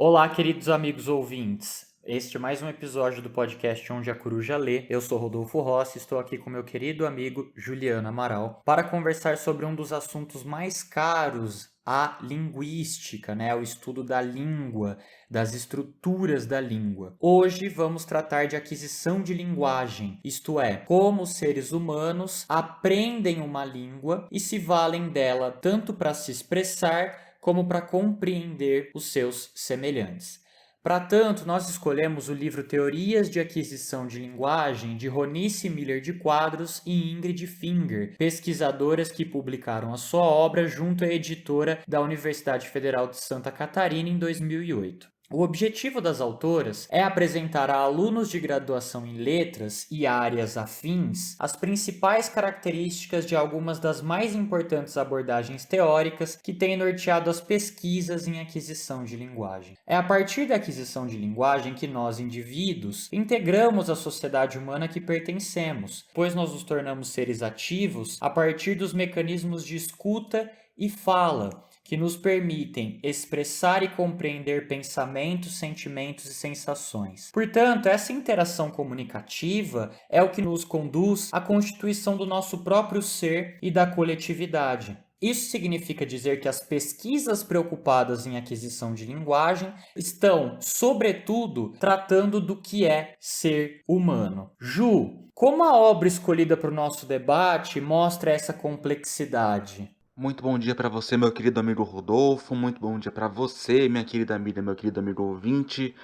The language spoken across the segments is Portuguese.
Olá, queridos amigos ouvintes. Este é mais um episódio do podcast Onde a Coruja Lê. Eu sou Rodolfo Rossi e estou aqui com meu querido amigo Juliano Amaral para conversar sobre um dos assuntos mais caros, a linguística, o estudo da língua, das estruturas da língua. Hoje vamos tratar de aquisição de linguagem, isto é, como os seres humanos aprendem uma língua e se valem dela tanto para se expressar como para compreender os seus semelhantes. Para tanto, nós escolhemos o livro Teorias de Aquisição de Linguagem, de Ronice Miller de Quadros e Ingrid Finger, pesquisadoras que publicaram a sua obra junto à editora da Universidade Federal de Santa Catarina em 2008. O objetivo das autoras é apresentar a alunos de graduação em letras e áreas afins as principais características de algumas das mais importantes abordagens teóricas que têm norteado as pesquisas em aquisição de linguagem. É a partir da aquisição de linguagem que nós, indivíduos, integramos a sociedade humana que pertencemos, pois nós nos tornamos seres ativos a partir dos mecanismos de escuta e fala, que nos permitem expressar e compreender pensamentos, sentimentos e sensações. Portanto, essa interação comunicativa é o que nos conduz à constituição do nosso próprio ser e da coletividade. Isso significa dizer que as pesquisas preocupadas em aquisição de linguagem estão, sobretudo, tratando do que é ser humano. Ju, como a obra escolhida para o nosso debate mostra essa complexidade? Muito bom dia para você, meu querido amigo Rodolfo. Muito bom dia para você, minha querida amiga, meu querido amigo ouvinte.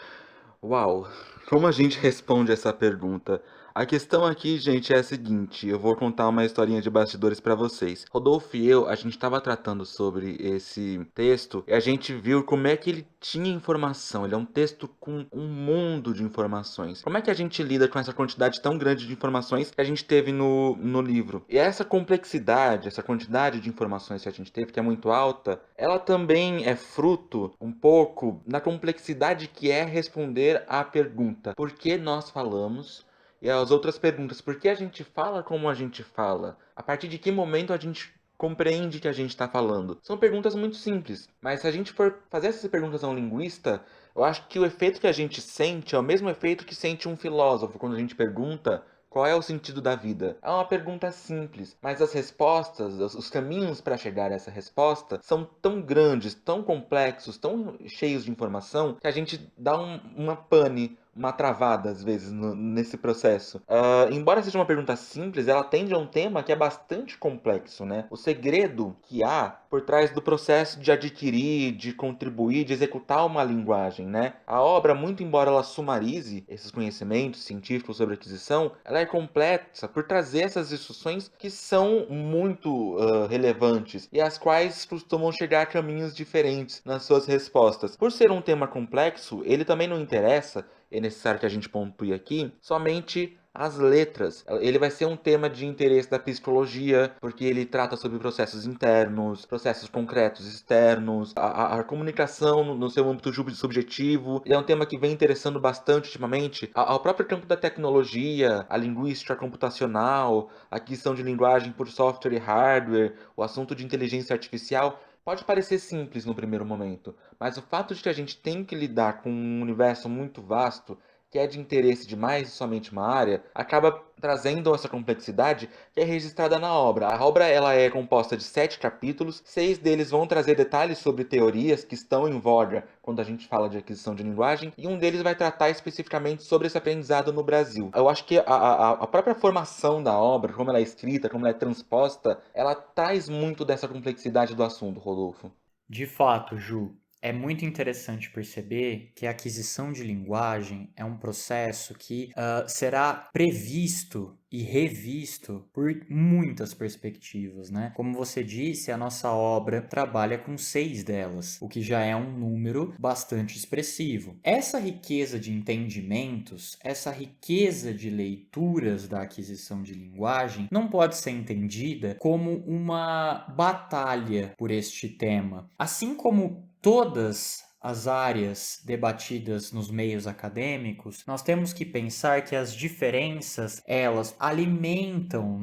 Uau, como a gente responde essa pergunta? A questão aqui, gente, é a seguinte: eu vou contar uma historinha de bastidores para vocês. Rodolfo e eu, a gente estava tratando sobre esse texto e a gente viu como é que ele tinha informação. Ele é um texto com um mundo de informações. Como é que a gente lida com essa quantidade tão grande de informações que a gente teve no livro? E essa complexidade, essa quantidade de informações que a gente teve, que é muito alta, ela também é fruto um pouco da complexidade que é responder à pergunta: por que nós falamos? E as outras perguntas: por que a gente fala como a gente fala? A partir de que momento a gente compreende que a gente está falando? São perguntas muito simples, mas se a gente for fazer essas perguntas a um linguista, eu acho que o efeito que a gente sente é o mesmo efeito que sente um filósofo quando a gente pergunta qual é o sentido da vida? É uma pergunta simples, mas as respostas, os caminhos para chegar a essa resposta são tão grandes, tão complexos, tão cheios de informação, que a gente dá uma pane, uma travada às vezes nesse processo. Embora seja uma pergunta simples, ela tende a um tema que é bastante complexo, né? O segredo que há por trás do processo de adquirir, de contribuir, de executar uma linguagem, né? A obra, muito embora ela sumarize esses conhecimentos científicos sobre aquisição, ela é complexa por trazer essas instruções que são muito relevantes e as quais costumam chegar a caminhos diferentes nas suas respostas. Por ser um tema complexo, ele também não interessa, é necessário que a gente pontue aqui, somente as letras. Ele vai ser um tema de interesse da psicologia, porque ele trata sobre processos internos, processos concretos externos, a comunicação no seu âmbito subjetivo. Ele é um tema que vem interessando bastante ultimamente ao próprio campo da tecnologia, a linguística computacional, a aquisição de linguagem por software e hardware, o assunto de inteligência artificial. Pode parecer simples no primeiro momento, mas o fato de que a gente tem que lidar com um universo muito vasto, que é de interesse de mais somente uma área, acaba trazendo essa complexidade que é registrada na obra. A obra ela é composta de 7 capítulos, 6 deles vão trazer detalhes sobre teorias que estão em voga quando a gente fala de aquisição de linguagem, e um deles vai tratar especificamente sobre esse aprendizado no Brasil. Eu acho que a própria formação da obra, como ela é escrita, como ela é transposta, ela traz muito dessa complexidade do assunto, Rodolfo. De fato, Ju, é muito interessante perceber que a aquisição de linguagem é um processo que será previsto e revisto por muitas perspectivas, né? Como você disse, a nossa obra trabalha com 6 delas, o que já é um número bastante expressivo. Essa riqueza de entendimentos, essa riqueza de leituras da aquisição de linguagem não pode ser entendida como uma batalha por este tema. Assim como todas as áreas debatidas nos meios acadêmicos, nós temos que pensar que as diferenças, elas alimentam,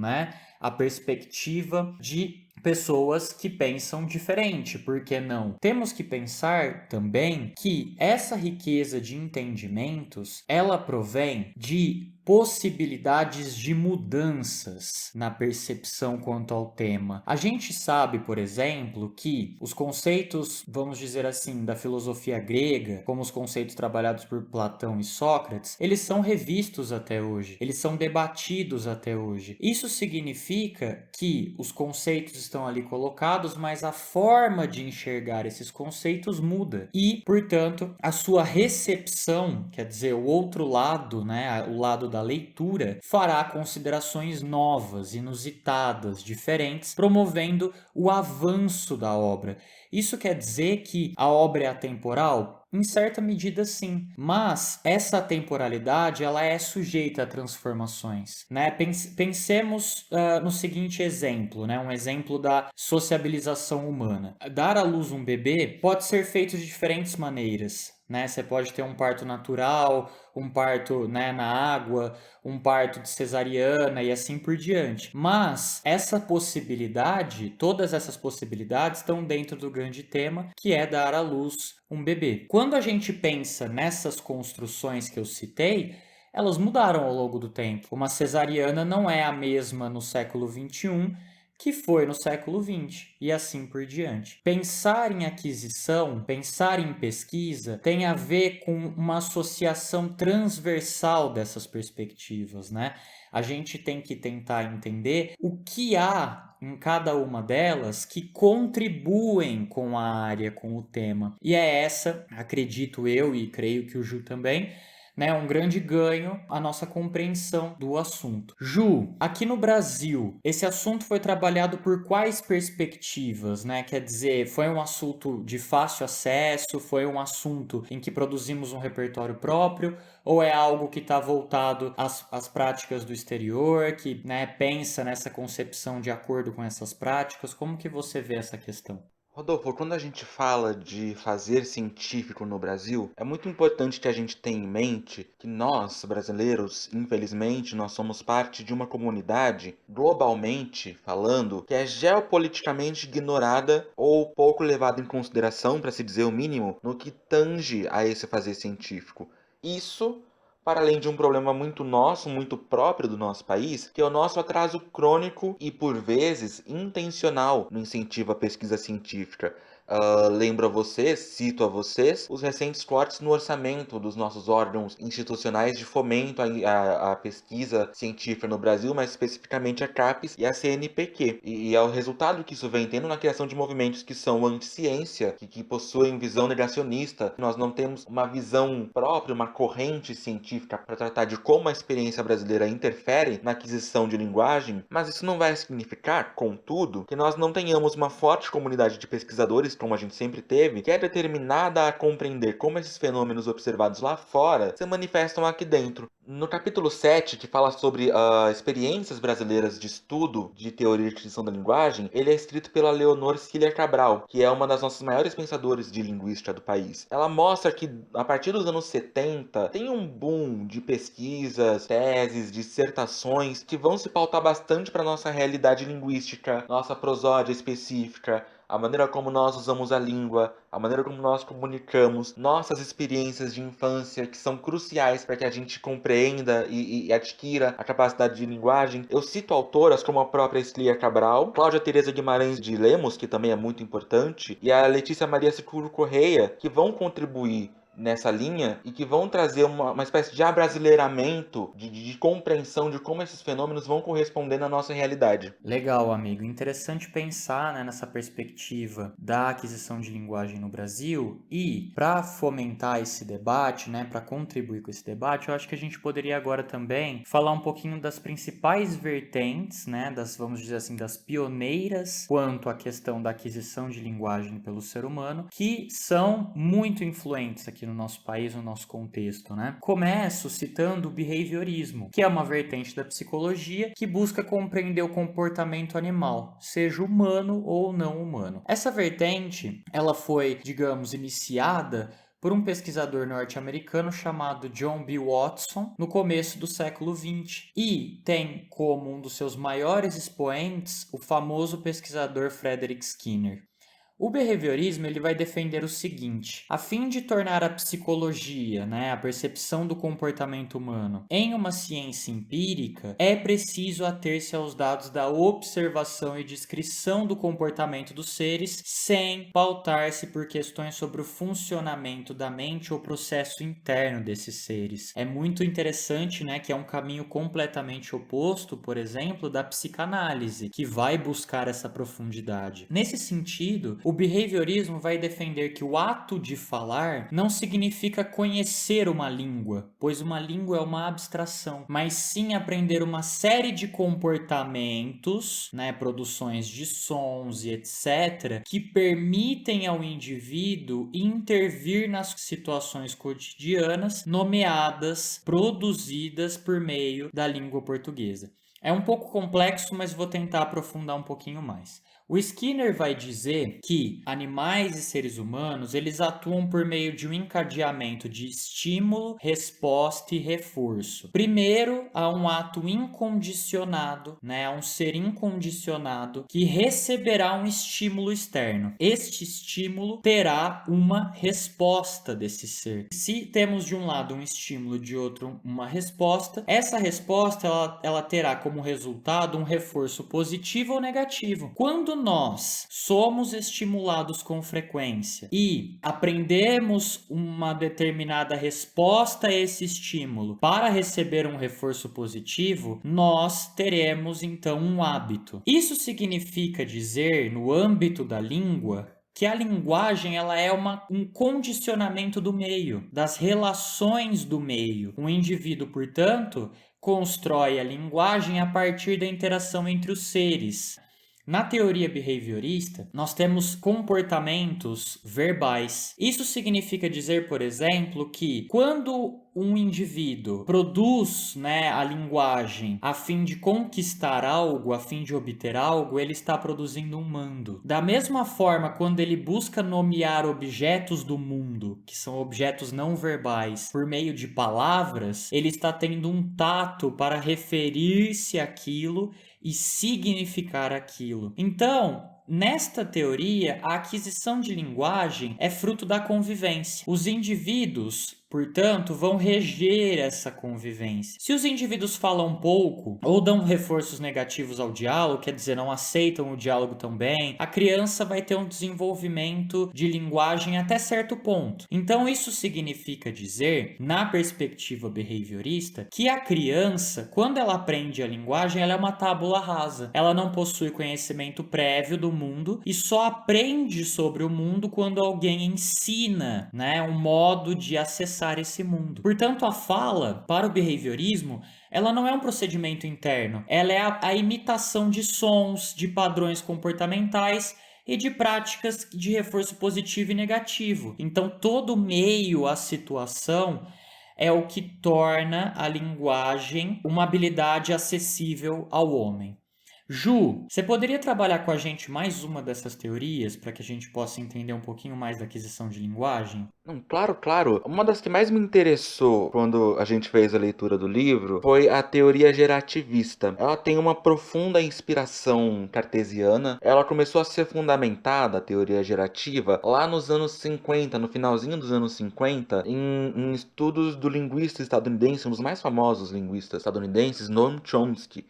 a perspectiva de pessoas que pensam diferente, por que não? Temos que pensar também que essa riqueza de entendimentos, ela provém de possibilidades de mudanças na percepção quanto ao tema. A gente sabe, por exemplo, que os conceitos, vamos dizer assim, da filosofia grega, como os conceitos trabalhados por Platão e Sócrates, eles são revistos até hoje, eles são debatidos até hoje. Isso significa que os conceitos estão ali colocados, mas a forma de enxergar esses conceitos muda e, portanto, a sua recepção, quer dizer, o outro lado, né, o lado da leitura, fará considerações novas, inusitadas, diferentes, promovendo o avanço da obra. Isso quer dizer que a obra é atemporal? Em certa medida, sim, mas essa temporalidade ela é sujeita a transformações, né? Pensemos no seguinte exemplo, né? Um exemplo da sociabilização humana. Dar à luz um bebê pode ser feito de diferentes maneiras, né? Você pode ter um parto natural, um parto, né, na água, um parto de cesariana e assim por diante. Mas essa possibilidade, todas essas possibilidades estão dentro do grande tema que é dar à luz um bebê. Quando a gente pensa nessas construções que eu citei, elas mudaram ao longo do tempo. Uma cesariana não é a mesma no século XXI que foi no século XX e assim por diante. Pensar em aquisição, pensar em pesquisa, tem a ver com uma associação transversal dessas perspectivas, né? A gente tem que tentar entender o que há em cada uma delas que contribuem com a área, com o tema. E é essa, acredito eu e creio que o Ju também, né, um grande ganho a nossa compreensão do assunto. Ju, aqui no Brasil, esse assunto foi trabalhado por quais perspectivas, né? Quer dizer, foi um assunto de fácil acesso, foi um assunto em que produzimos um repertório próprio, ou é algo que está voltado às práticas do exterior, que, né, pensa nessa concepção de acordo com essas práticas? Como que você vê essa questão? Rodolfo, quando a gente fala de fazer científico no Brasil, é muito importante que a gente tenha em mente que nós, brasileiros, infelizmente, nós somos parte de uma comunidade, globalmente falando, que é geopoliticamente ignorada ou pouco levada em consideração, para se dizer o mínimo, no que tange a esse fazer científico. Isso para além de um problema muito nosso, muito próprio do nosso país, que é o nosso atraso crônico e, por vezes, intencional no incentivo à pesquisa científica. Lembro a vocês, cito a vocês, os recentes cortes no orçamento dos nossos órgãos institucionais de fomento à pesquisa científica no Brasil, mais especificamente a CAPES e a CNPq. E é o resultado que isso vem tendo na criação de movimentos que são anti-ciência, que possuem visão negacionista. Nós não temos uma visão própria, uma corrente científica para tratar de como a experiência brasileira interfere na aquisição de linguagem, mas isso não vai significar, contudo, que nós não tenhamos uma forte comunidade de pesquisadores, como a gente sempre teve, que é determinada a compreender como esses fenômenos observados lá fora se manifestam aqui dentro. No capítulo 7, que fala sobre experiências brasileiras de estudo de teoria e aquisição da linguagem, ele é escrito pela Leonor Siller Cabral, que é uma das nossas maiores pensadoras de linguística do país. Ela mostra que, a partir dos anos 70, tem um boom de pesquisas, teses, dissertações, que vão se pautar bastante para a nossa realidade linguística, nossa prosódia específica, a maneira como nós usamos a língua, a maneira como nós comunicamos, nossas experiências de infância que são cruciais para que a gente compreenda e adquira a capacidade de linguagem. Eu cito autoras como a própria Esclia Cabral, Cláudia Teresa Guimarães de Lemos, que também é muito importante, e a Letícia Maria Sicuro Correia, que vão contribuir nessa linha e que vão trazer uma espécie de abrasileiramento, de compreensão de como esses fenômenos vão corresponder na nossa realidade. Legal, amigo. Interessante pensar, né, nessa perspectiva da aquisição de linguagem no Brasil e para fomentar esse debate, né, para contribuir com esse debate, eu acho que a gente poderia agora também falar um pouquinho das principais vertentes, né, vamos dizer assim, das pioneiras quanto à questão da aquisição de linguagem pelo ser humano, que são muito influentes aqui no nosso país, no nosso contexto, né? Começo citando o behaviorismo, que é uma vertente da psicologia que busca compreender o comportamento animal, seja humano ou não humano. Essa vertente, ela foi, digamos, iniciada por um pesquisador norte-americano chamado John B. Watson no começo do século XX e tem como um dos seus maiores expoentes o famoso pesquisador Frederick Skinner. O behaviorismo ele vai defender o seguinte: a fim de tornar a psicologia, a percepção do comportamento humano, em uma ciência empírica, é preciso ater-se aos dados da observação e descrição do comportamento dos seres, sem pautar-se por questões sobre o funcionamento da mente ou processo interno desses seres. É muito interessante, que é um caminho completamente oposto, por exemplo, da psicanálise, que vai buscar essa profundidade. Nesse sentido, o behaviorismo vai defender que o ato de falar não significa conhecer uma língua, pois uma língua é uma abstração, mas sim aprender uma série de comportamentos, produções de sons e etc., que permitem ao indivíduo intervir nas situações cotidianas nomeadas, produzidas por meio da língua portuguesa. É um pouco complexo, mas vou tentar aprofundar um pouquinho mais. O Skinner vai dizer que animais e seres humanos eles atuam por meio de um encadeamento de estímulo, resposta e reforço. Primeiro, há um ato incondicionado, há um ser incondicionado que receberá um estímulo externo. Este estímulo terá uma resposta desse ser. Se temos de um lado um estímulo, de outro uma resposta, essa resposta ela terá como resultado um reforço positivo ou negativo. Quando nós somos estimulados com frequência e aprendemos uma determinada resposta a esse estímulo para receber um reforço positivo, nós teremos então um hábito. Isso significa dizer, no âmbito da língua, que a linguagem ela é um condicionamento do meio, das relações do meio. O indivíduo, portanto, constrói a linguagem a partir da interação entre os seres. Na teoria behaviorista, nós temos comportamentos verbais. Isso significa dizer, por exemplo, que quando um indivíduo produz a linguagem a fim de conquistar algo, a fim de obter algo, ele está produzindo um mando. Da mesma forma, quando ele busca nomear objetos do mundo, que são objetos não verbais, por meio de palavras, ele está tendo um tato para referir-se àquilo e significar aquilo. Então, nesta teoria, a aquisição de linguagem é fruto da convivência. Os indivíduos, portanto, vão reger essa convivência. Se os indivíduos falam pouco ou dão reforços negativos ao diálogo, quer dizer, não aceitam o diálogo tão bem, a criança vai ter um desenvolvimento de linguagem até certo ponto. Então, isso significa dizer, na perspectiva behaviorista, que a criança, quando ela aprende a linguagem, ela é uma tábula rasa. Ela não possui conhecimento prévio do mundo e só aprende sobre o mundo quando alguém ensina, um modo de acessar esse mundo. Portanto, a fala, para o behaviorismo, ela não é um procedimento interno, ela é a imitação de sons, de padrões comportamentais e de práticas de reforço positivo e negativo. Então, todo meio, a situação, é o que torna a linguagem uma habilidade acessível ao homem. Ju, você poderia trabalhar com a gente mais uma dessas teorias para que a gente possa entender um pouquinho mais da aquisição de linguagem? Não, claro, claro. Uma das que mais me interessou quando a gente fez a leitura do livro foi a teoria gerativista. Ela tem uma profunda inspiração cartesiana. Ela começou a ser fundamentada, a teoria gerativa, lá nos anos 50, no finalzinho dos anos 50, em estudos do linguista estadunidense, um dos mais famosos linguistas estadunidenses, Noam Chomsky.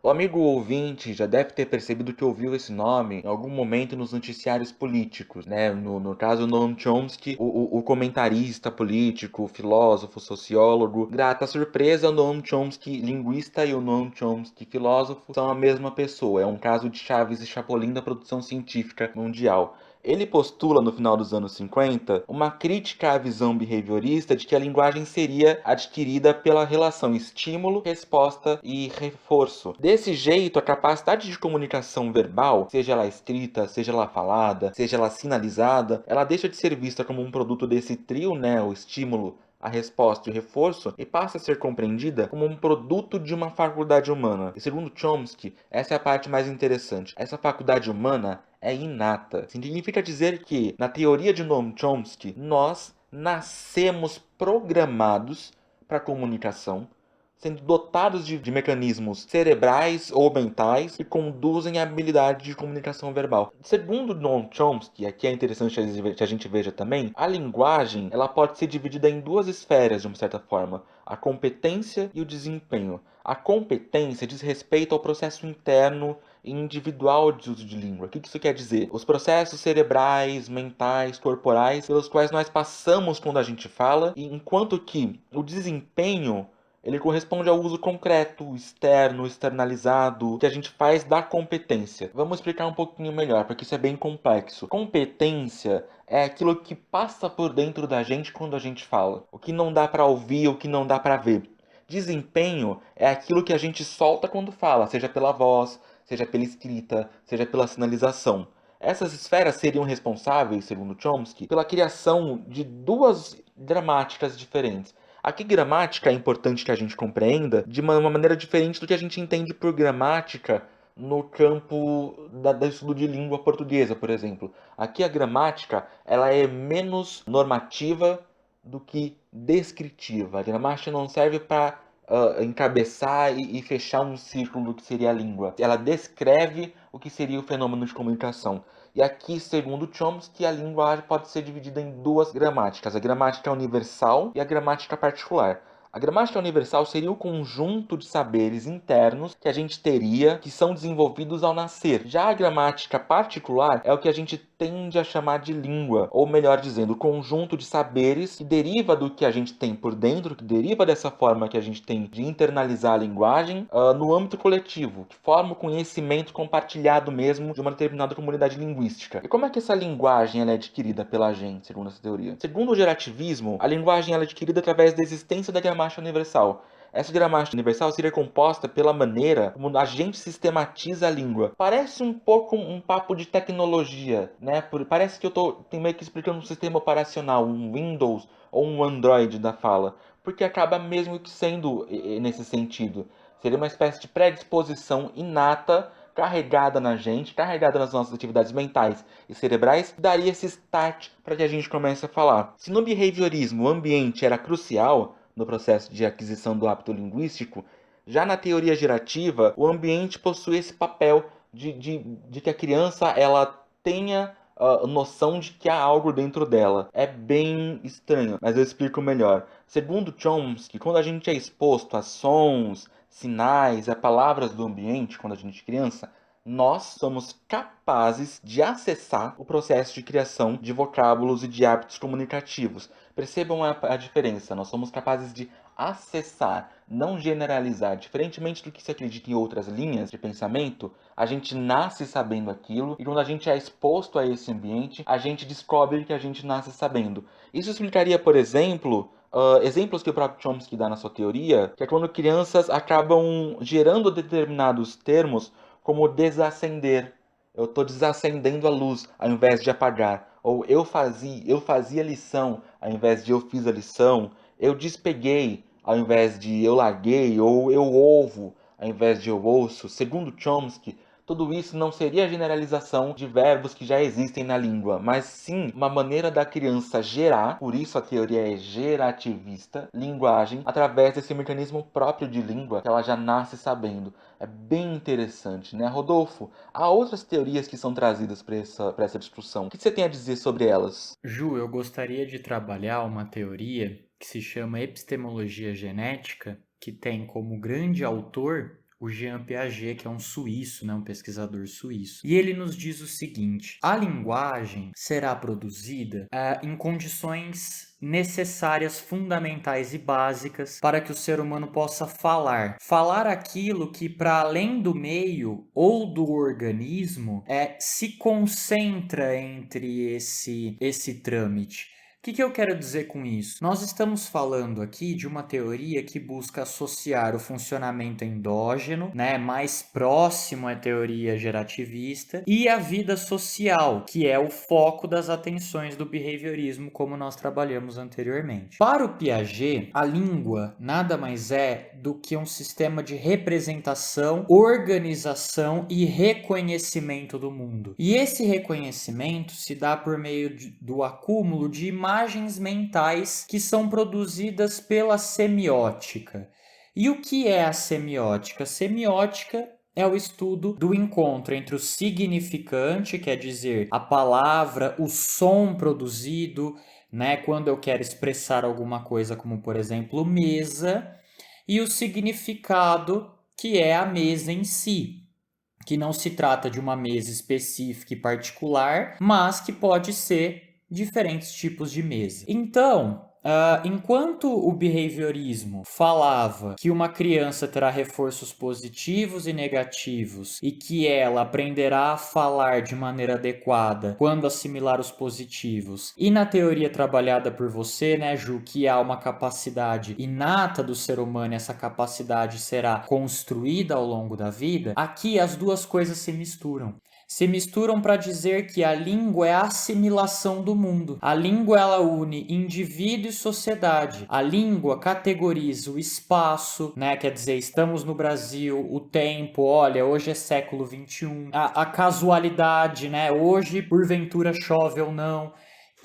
O amigo ouvinte já deve ter percebido que ouviu esse nome em algum momento nos noticiários políticos, No caso, Noam Chomsky, o comentarista político, filósofo, sociólogo. Grata surpresa, o Noam Chomsky, linguista, e o Noam Chomsky, filósofo, são a mesma pessoa. É um caso de Chaves e Chapolin da produção científica mundial. Ele postula, no final dos anos 50, uma crítica à visão behaviorista de que a linguagem seria adquirida pela relação estímulo, resposta e reforço. Desse jeito, a capacidade de comunicação verbal, seja ela escrita, seja ela falada, seja ela sinalizada, ela deixa de ser vista como um produto desse trio, o estímulo, a resposta e o reforço, e passa a ser compreendida como um produto de uma faculdade humana. E segundo Chomsky, essa é a parte mais interessante. Essa faculdade humana é inata. Significa dizer que, na teoria de Noam Chomsky, nós nascemos programados para comunicação, sendo dotados de mecanismos cerebrais ou mentais que conduzem à habilidade de comunicação verbal. Segundo Noam Chomsky, aqui é interessante que a gente veja também, a linguagem ela pode ser dividida em duas esferas, de uma certa forma, a competência e o desempenho. A competência diz respeito ao processo interno e individual de uso de língua. O que isso quer dizer? Os processos cerebrais, mentais, corporais, pelos quais nós passamos quando a gente fala, e enquanto que o desempenho ele corresponde ao uso concreto, externo, externalizado, que a gente faz da competência. Vamos explicar um pouquinho melhor, porque isso é bem complexo. Competência é aquilo que passa por dentro da gente quando a gente fala. O que não dá para ouvir, o que não dá para ver. Desempenho é aquilo que a gente solta quando fala, seja pela voz, seja pela escrita, seja pela sinalização. Essas esferas seriam responsáveis, segundo Chomsky, pela criação de duas gramáticas diferentes. Aqui, gramática é importante que a gente compreenda de uma maneira diferente do que a gente entende por gramática no campo do estudo de língua portuguesa, por exemplo. Aqui a gramática ela é menos normativa do que descritiva. A gramática não serve para encabeçar e fechar um círculo do que seria a língua. Ela descreve o que seria o fenômeno de comunicação. E aqui, segundo Chomsky, a linguagem pode ser dividida em duas gramáticas, a gramática universal e a gramática particular. A gramática universal seria o conjunto de saberes internos que a gente teria, que são desenvolvidos ao nascer. Já a gramática particular é o que a gente tende a chamar de língua, ou melhor dizendo, o conjunto de saberes que deriva do que a gente tem por dentro, que deriva dessa forma que a gente tem de internalizar a linguagem no âmbito coletivo, que forma o conhecimento compartilhado mesmo de uma determinada comunidade linguística. E como é que essa linguagem ela é adquirida pela gente, segundo essa teoria? Segundo o gerativismo, a linguagem ela é adquirida através da existência da gramática universal. Essa gramática universal seria composta pela maneira como a gente sistematiza a língua. Parece um pouco um papo de tecnologia, né? Parece que eu tô meio que explicando um sistema operacional, um Windows ou um Android da fala, porque acaba mesmo que sendo nesse sentido. Seria uma espécie de predisposição inata carregada na gente, carregada nas nossas atividades mentais e cerebrais, que daria esse start para que a gente comece a falar. Se no behaviorismo o ambiente era crucial no processo de aquisição do hábito linguístico, já na teoria gerativa, o ambiente possui esse papel de que a criança ela tenha noção de que há algo dentro dela. É bem estranho, mas eu explico melhor. Segundo Chomsky, quando a gente é exposto a sons, sinais, a palavras do ambiente, quando a gente é criança, nós somos capazes de acessar o processo de criação de vocábulos e de hábitos comunicativos. Percebam a diferença, nós somos capazes de acessar, não generalizar. Diferentemente do que se acredita em outras linhas de pensamento, a gente nasce sabendo aquilo e quando a gente é exposto a esse ambiente, a gente descobre que a gente nasce sabendo. Isso explicaria, por exemplo, exemplos que o próprio Chomsky dá na sua teoria, que é quando crianças acabam gerando determinados termos como desacender. Eu estou desacendendo a luz ao invés de apagar. Ou eu fazia lição ao invés de eu fiz a lição. Eu despeguei ao invés de eu larguei. Ou eu ouvo ao invés de eu ouço. Segundo Chomsky, tudo isso não seria a generalização de verbos que já existem na língua, mas sim uma maneira da criança gerar, por isso a teoria é gerativista, linguagem, através desse mecanismo próprio de língua que ela já nasce sabendo. É bem interessante, né, Rodolfo? Há outras teorias que são trazidas para essa discussão. O que você tem a dizer sobre elas? Ju, eu gostaria de trabalhar uma teoria que se chama epistemologia genética, que tem como grande autor o Jean Piaget, que é um suíço, né, um pesquisador suíço. E ele nos diz o seguinte: a linguagem será produzida em condições necessárias, fundamentais e básicas para que o ser humano possa falar. Falar aquilo que, para além do meio ou do organismo, se concentra entre esse trâmite. O que eu quero dizer com isso? Nós estamos falando aqui de uma teoria que busca associar o funcionamento endógeno, né, mais próximo à teoria gerativista, e a vida social, que é o foco das atenções do behaviorismo, como nós trabalhamos anteriormente. Para o Piaget, a língua nada mais é do que um sistema de representação, organização e reconhecimento do mundo. E esse reconhecimento se dá por meio do acúmulo de imagens imagens mentais que são produzidas pela semiótica. E o que é a semiótica? A semiótica é o estudo do encontro entre o significante, quer dizer, a palavra, o som produzido, né, quando eu quero expressar alguma coisa, como por exemplo mesa, e o significado, que é a mesa em si, que não se trata de uma mesa específica e particular, mas que pode ser diferentes tipos de mesa. Então, enquanto o behaviorismo falava que uma criança terá reforços positivos e negativos e que ela aprenderá a falar de maneira adequada quando assimilar os positivos, e na teoria trabalhada por você, né, Ju, que há uma capacidade inata do ser humano e essa capacidade será construída ao longo da vida, aqui as duas coisas se misturam. Se misturam para dizer que a língua é a assimilação do mundo. A língua ela une indivíduo e sociedade. A língua categoriza o espaço, né? Quer dizer, estamos no Brasil, o tempo, olha, hoje é século XXI. A casualidade, né? Hoje, porventura, chove ou não.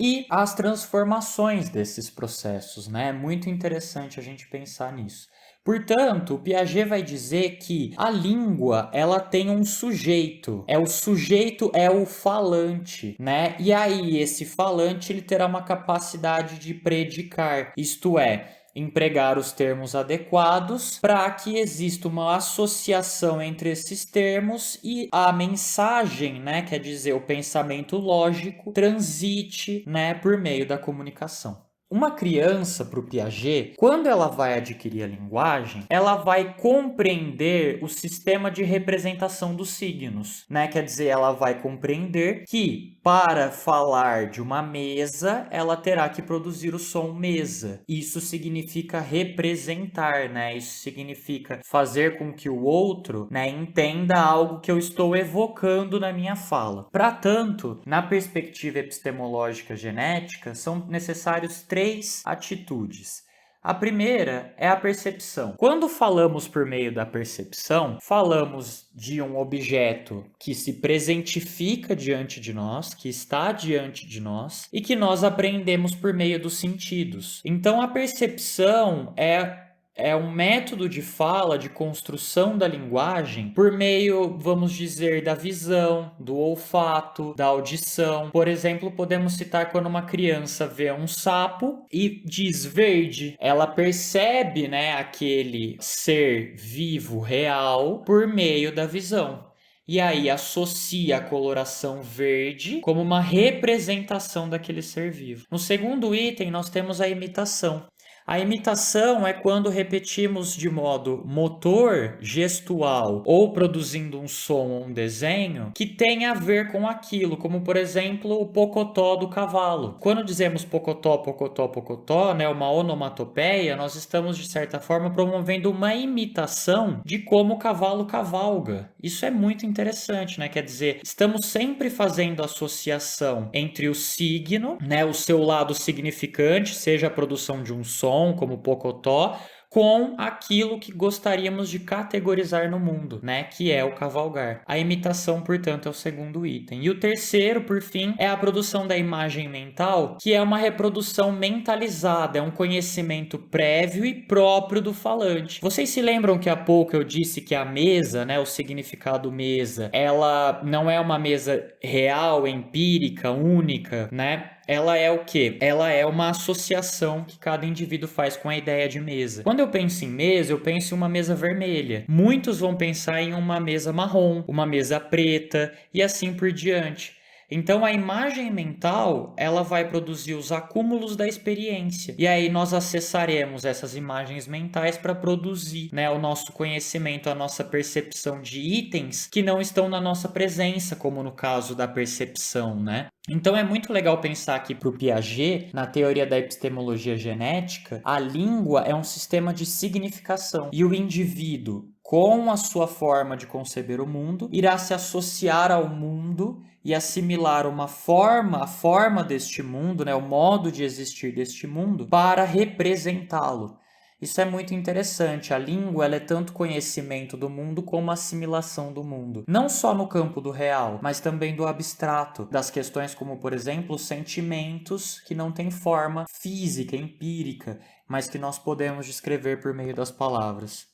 E as transformações desses processos, né? É muito interessante a gente pensar nisso. Portanto, o Piaget vai dizer que a língua, ela tem um sujeito. O sujeito é o falante, né? E aí, esse falante, ele terá uma capacidade de predicar, isto é, empregar os termos adequados para que exista uma associação entre esses termos e a mensagem, né, quer dizer, o pensamento lógico, transite, né, por meio da comunicação. Uma criança, para o Piaget, quando ela vai adquirir a linguagem, ela vai compreender o sistema de representação dos signos, né? Quer dizer, ela vai compreender que para falar de uma mesa, ela terá que produzir o som mesa. Isso significa representar, né? Isso significa fazer com que o outro, né, entenda algo que eu estou evocando na minha fala. Para tanto, na perspectiva epistemológica genética, são necessários três atitudes. A primeira é a percepção. Quando falamos por meio da percepção, falamos de um objeto que se presentifica diante de nós, que está diante de nós e que nós aprendemos por meio dos sentidos. Então, a percepção é um método de fala, de construção da linguagem por meio, vamos dizer, da visão, do olfato, da audição. Por exemplo, podemos citar quando uma criança vê um sapo e diz verde. Ela percebe, né, aquele ser vivo, real, por meio da visão. E aí associa a coloração verde como uma representação daquele ser vivo. No segundo item, nós temos a imitação. A imitação é quando repetimos de modo motor, gestual ou produzindo um som ou um desenho que tem a ver com aquilo, como por exemplo o pocotó do cavalo. Quando dizemos pocotó, pocotó, pocotó, né, uma onomatopeia, nós estamos de certa forma promovendo uma imitação de como o cavalo cavalga. Isso é muito interessante, né? Quer dizer, estamos sempre fazendo associação entre o signo, né, o seu lado significante, seja a produção de um som, como pocotó, com aquilo que gostaríamos de categorizar no mundo, né, que é o cavalgar. A imitação, portanto, é o segundo item. E o terceiro, por fim, é a produção da imagem mental, que é uma reprodução mentalizada, é um conhecimento prévio e próprio do falante. Vocês se lembram que há pouco eu disse que a mesa, né, o significado mesa, ela não é uma mesa real, empírica, única, né? Ela é o quê? Ela é uma associação que cada indivíduo faz com a ideia de mesa. Quando eu penso em mesa, eu penso em uma mesa vermelha. Muitos vão pensar em uma mesa marrom, uma mesa preta e assim por diante. Então a imagem mental, ela vai produzir os acúmulos da experiência. E aí nós acessaremos essas imagens mentais para produzir, né, o nosso conhecimento, a nossa percepção de itens que não estão na nossa presença, como no caso da percepção, né? Então é muito legal pensar aqui para o Piaget, na teoria da epistemologia genética, a língua é um sistema de significação e o indivíduo, com a sua forma de conceber o mundo, irá se associar ao mundo e assimilar a forma deste mundo, né, o modo de existir deste mundo, para representá-lo. Isso é muito interessante. A língua, ela é tanto conhecimento do mundo como assimilação do mundo. Não só no campo do real, mas também do abstrato, das questões como, por exemplo, os sentimentos que não têm forma física, empírica, mas que nós podemos descrever por meio das palavras.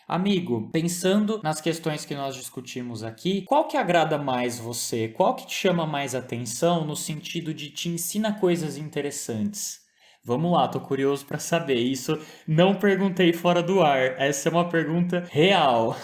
Amigo, pensando nas questões que nós discutimos aqui, qual que agrada mais você? Qual que te chama mais atenção no sentido de te ensina coisas interessantes? Vamos lá, tô curioso para saber. Isso não perguntei fora do ar. Essa é uma pergunta real.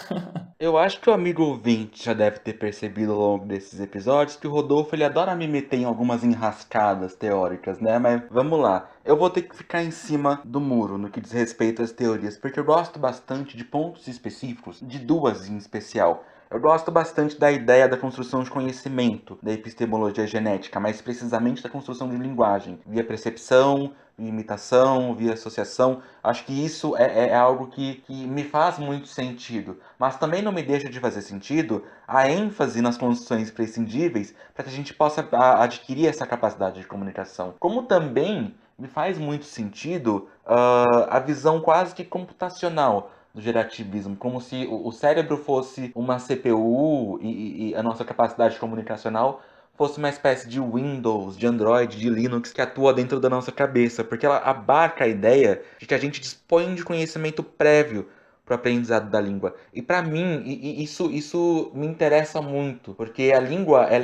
Eu acho que o amigo ouvinte já deve ter percebido ao longo desses episódios que o Rodolfo ele adora me meter em algumas enrascadas teóricas, né? Mas vamos lá. Eu vou ter que ficar em cima do muro no que diz respeito às teorias, porque eu gosto bastante de pontos específicos, de duas em especial. Eu gosto bastante da ideia da construção de conhecimento, da epistemologia genética, mais precisamente da construção de linguagem, via percepção, via imitação, via associação. Acho que isso é algo que me faz muito sentido. Mas também não me deixa de fazer sentido a ênfase nas condições prescindíveis para que a gente possa adquirir essa capacidade de comunicação. Como também me faz muito sentido a visão quase que computacional do gerativismo, como se o cérebro fosse uma CPU e a nossa capacidade comunicacional fosse uma espécie de Windows, de Android, de Linux que atua dentro da nossa cabeça, porque ela abarca a ideia de que a gente dispõe de conhecimento prévio para o aprendizado da língua. E para mim, isso me interessa muito, porque a linguagem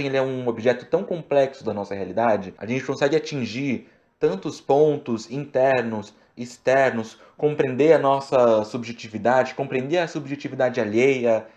ela é um objeto tão complexo da nossa realidade, a gente consegue atingir tantos pontos internos, externos, compreender a nossa subjetividade, compreender a subjetividade alheia,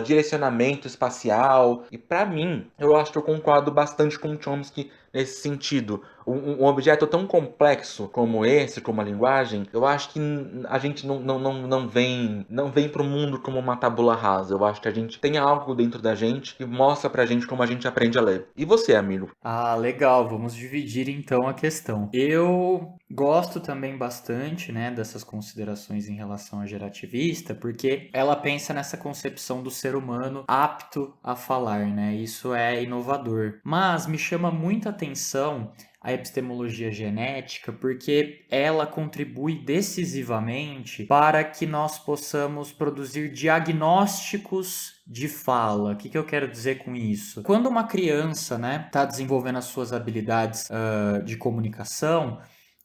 direcionamento espacial. E para mim, eu acho que eu concordo bastante com o Chomsky nesse sentido. Um objeto tão complexo como esse, como a linguagem, eu acho que a gente não vem para o mundo como uma tabula rasa. Eu acho que a gente tem algo dentro da gente que mostra pra gente como a gente aprende a ler. E você, amigo? Ah, legal. Vamos dividir então a questão. Eu gosto também bastante, né, dessas considerações em relação à gerativista, porque ela pensa nessa concepção do ser humano apto a falar, né? Isso é inovador. Mas me chama muita atenção a epistemologia genética, porque ela contribui decisivamente para que nós possamos produzir diagnósticos de fala. O que eu quero dizer com isso? Quando uma criança, né, está desenvolvendo as suas habilidades de comunicação,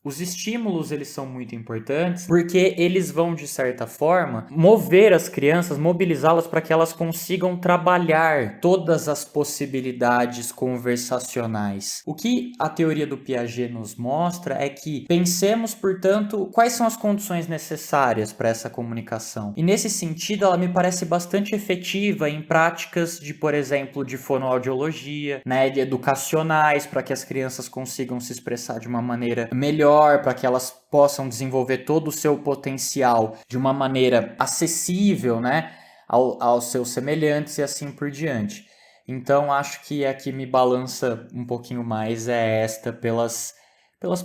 os estímulos eles são muito importantes porque eles vão, de certa forma, mover as crianças, mobilizá-las para que elas consigam trabalhar todas as possibilidades conversacionais. O que a teoria do Piaget nos mostra é que pensemos, portanto, quais são as condições necessárias para essa comunicação. E nesse sentido, ela me parece bastante efetiva em práticas de, por exemplo, de fonoaudiologia, né, de educacionais, para que as crianças consigam se expressar de uma maneira melhor, para que elas possam desenvolver todo o seu potencial de uma maneira acessível, né, aos seus semelhantes e assim por diante. Então, acho que a que me balança um pouquinho mais é esta pelas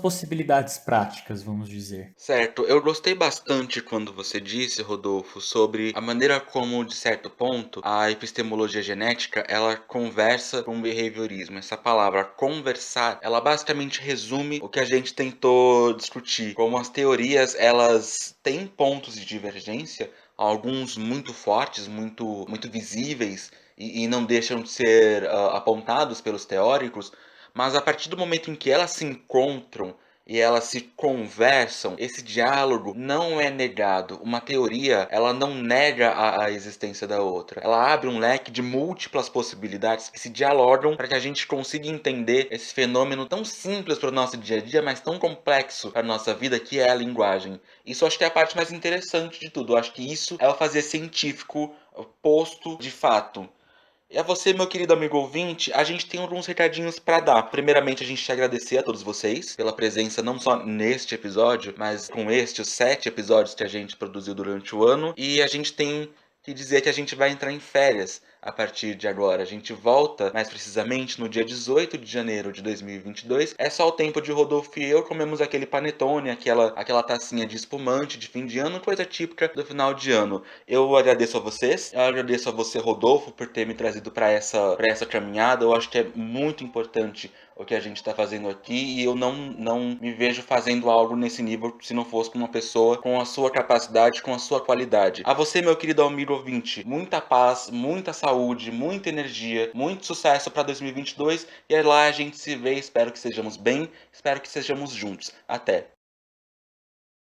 possibilidades práticas, vamos dizer. Certo, eu gostei bastante quando você disse, Rodolfo, sobre a maneira como, de certo ponto, a epistemologia genética, ela conversa com o behaviorismo. Essa palavra conversar, ela basicamente resume o que a gente tentou discutir, como as teorias, elas têm pontos de divergência, alguns muito fortes, muito visíveis e não deixam de ser apontados pelos teóricos, mas a partir do momento em que elas se encontram e elas se conversam, esse diálogo não é negado. Uma teoria, ela não nega a existência da outra. Ela abre um leque de múltiplas possibilidades que se dialogam para que a gente consiga entender esse fenômeno tão simples para o nosso dia a dia, mas tão complexo para a nossa vida, que é a linguagem. Isso eu acho que é a parte mais interessante de tudo. Eu acho que isso é o fazer científico posto de fato. E a você, meu querido amigo ouvinte, a gente tem alguns recadinhos para dar. Primeiramente, a gente te agradecer a todos vocês pela presença não só neste episódio, mas com os 7 episódios que a gente produziu durante o ano. E a gente tem que dizer que a gente vai entrar em férias a partir de agora. A gente volta, mais precisamente, no dia 18 de janeiro de 2022. É só o tempo de Rodolfo e eu comemos aquele panetone, aquela tacinha de espumante de fim de ano, coisa típica do final de ano. Eu agradeço a vocês, eu agradeço a você, Rodolfo, por ter me trazido para essa caminhada. Eu acho que é muito importante o que a gente está fazendo aqui, e eu não me vejo fazendo algo nesse nível se não fosse com uma pessoa com a sua capacidade, com a sua qualidade. A você, meu querido amigo ouvinte, muita paz, muita saúde, muita energia, muito sucesso para 2022, e lá a gente se vê. Espero que sejamos bem, espero que sejamos juntos. Até!